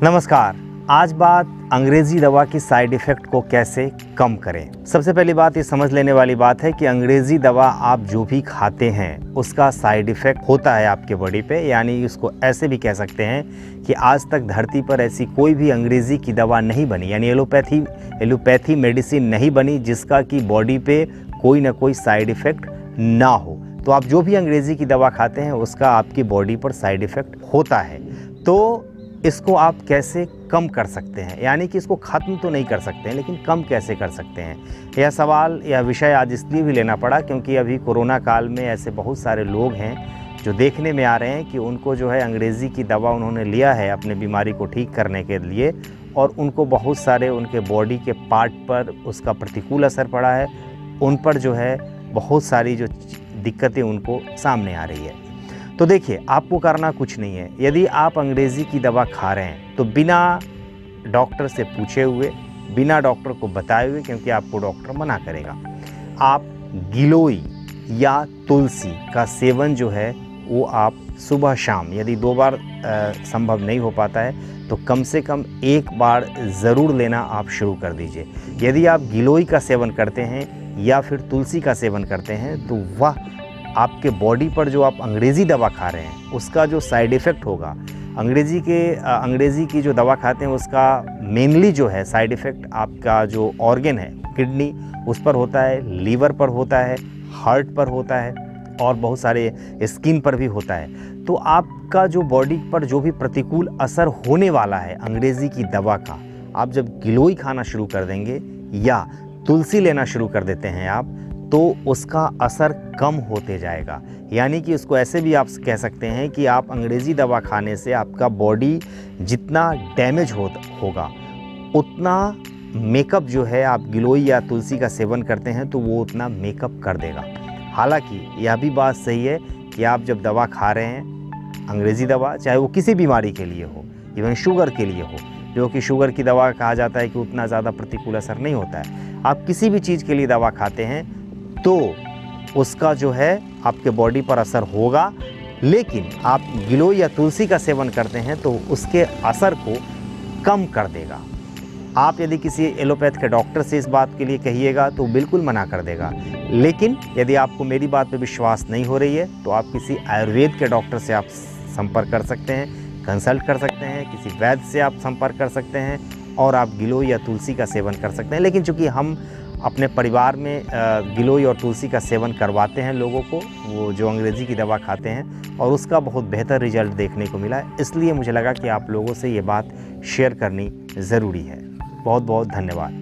नमस्कार। आज बात अंग्रेज़ी दवा की साइड इफ़ेक्ट को कैसे कम करें। सबसे पहली बात ये समझ लेने वाली बात है कि अंग्रेज़ी दवा आप जो भी खाते हैं उसका साइड इफ़ेक्ट होता है आपके बॉडी पे। यानी उसको ऐसे भी कह सकते हैं कि आज तक धरती पर ऐसी कोई भी अंग्रेज़ी की दवा नहीं बनी, यानी एलोपैथी मेडिसिन नहीं बनी जिसका कि बॉडी पे कोई ना कोई साइड इफ़ेक्ट ना हो। तो आप जो भी अंग्रेज़ी की दवा खाते हैं उसका आपकी बॉडी पर साइड इफ़ेक्ट होता है। तो इसको आप कैसे कम कर सकते हैं, यानी कि इसको ख़त्म तो नहीं कर सकते हैं लेकिन कम कैसे कर सकते हैं। यह सवाल, यह विषय आज इसलिए भी लेना पड़ा क्योंकि अभी कोरोना काल में ऐसे बहुत सारे लोग हैं जो देखने में आ रहे हैं कि उनको जो है अंग्रेज़ी की दवा उन्होंने लिया है अपने बीमारी को ठीक करने के लिए, और उनको बहुत सारे उनके बॉडी के पार्ट पर उसका प्रतिकूल असर पड़ा है। उन पर जो है बहुत सारी जो दिक्कतें उनको सामने आ रही है। तो देखिए, आपको करना कुछ नहीं है। यदि आप अंग्रेज़ी की दवा खा रहे हैं तो बिना डॉक्टर से पूछे हुए, बिना डॉक्टर को बताए हुए, क्योंकि आपको डॉक्टर मना करेगा, आप गिलोई या तुलसी का सेवन जो है वो आप सुबह शाम, यदि 2 बार संभव नहीं हो पाता है तो कम से कम 1 बार ज़रूर लेना आप शुरू कर दीजिए। यदि आप गिलोई का सेवन करते हैं या फिर तुलसी का सेवन करते हैं तो वह आपके बॉडी पर जो आप अंग्रेज़ी दवा खा रहे हैं उसका जो साइड इफ़ेक्ट होगा, अंग्रेज़ी की जो दवा खाते हैं उसका मेनली जो है साइड इफ़ेक्ट आपका जो ऑर्गन है, किडनी, उस पर होता है, लीवर पर होता है, हार्ट पर होता है और बहुत सारे स्किन पर भी होता है। तो आपका जो बॉडी पर जो भी प्रतिकूल असर होने वाला है अंग्रेज़ी की दवा का, आप जब गिलोई खाना शुरू कर देंगे या तुलसी लेना शुरू कर देते हैं आप, तो उसका असर कम होते जाएगा। यानी कि उसको ऐसे भी आप कह सकते हैं कि आप अंग्रेज़ी दवा खाने से आपका बॉडी जितना डैमेज होगा उतना मेकअप जो है, आप गिलोई या तुलसी का सेवन करते हैं तो वो उतना मेकअप कर देगा। हालांकि यह भी बात सही है कि आप जब दवा खा रहे हैं अंग्रेज़ी दवा, चाहे वो किसी बीमारी के लिए हो, इवन शुगर के लिए हो, जो कि शुगर की दवा कहा जाता है कि उतना ज़्यादा प्रतिकूल असर नहीं होता है। आप किसी भी चीज़ के लिए दवा खाते हैं तो उसका जो है आपके बॉडी पर असर होगा, लेकिन आप गिलोई या तुलसी का सेवन करते हैं तो उसके असर को कम कर देगा। आप यदि किसी एलोपैथ के डॉक्टर से इस बात के लिए कहिएगा तो बिल्कुल मना कर देगा, लेकिन यदि आपको मेरी बात पे विश्वास नहीं हो रही है तो आप किसी आयुर्वेद के डॉक्टर से आप संपर्क कर सकते हैं, कंसल्ट कर सकते हैं, किसी वैद्य से आप संपर्क कर सकते हैं और आप गिलोई या तुलसी का सेवन कर सकते हैं। लेकिन चूँकि हम अपने परिवार में गिलोई और तुलसी का सेवन करवाते हैं लोगों को, वो जो अंग्रेज़ी की दवा खाते हैं, और उसका बहुत बेहतर रिजल्ट देखने को मिला है, इसलिए मुझे लगा कि आप लोगों से ये बात शेयर करनी ज़रूरी है। बहुत बहुत धन्यवाद।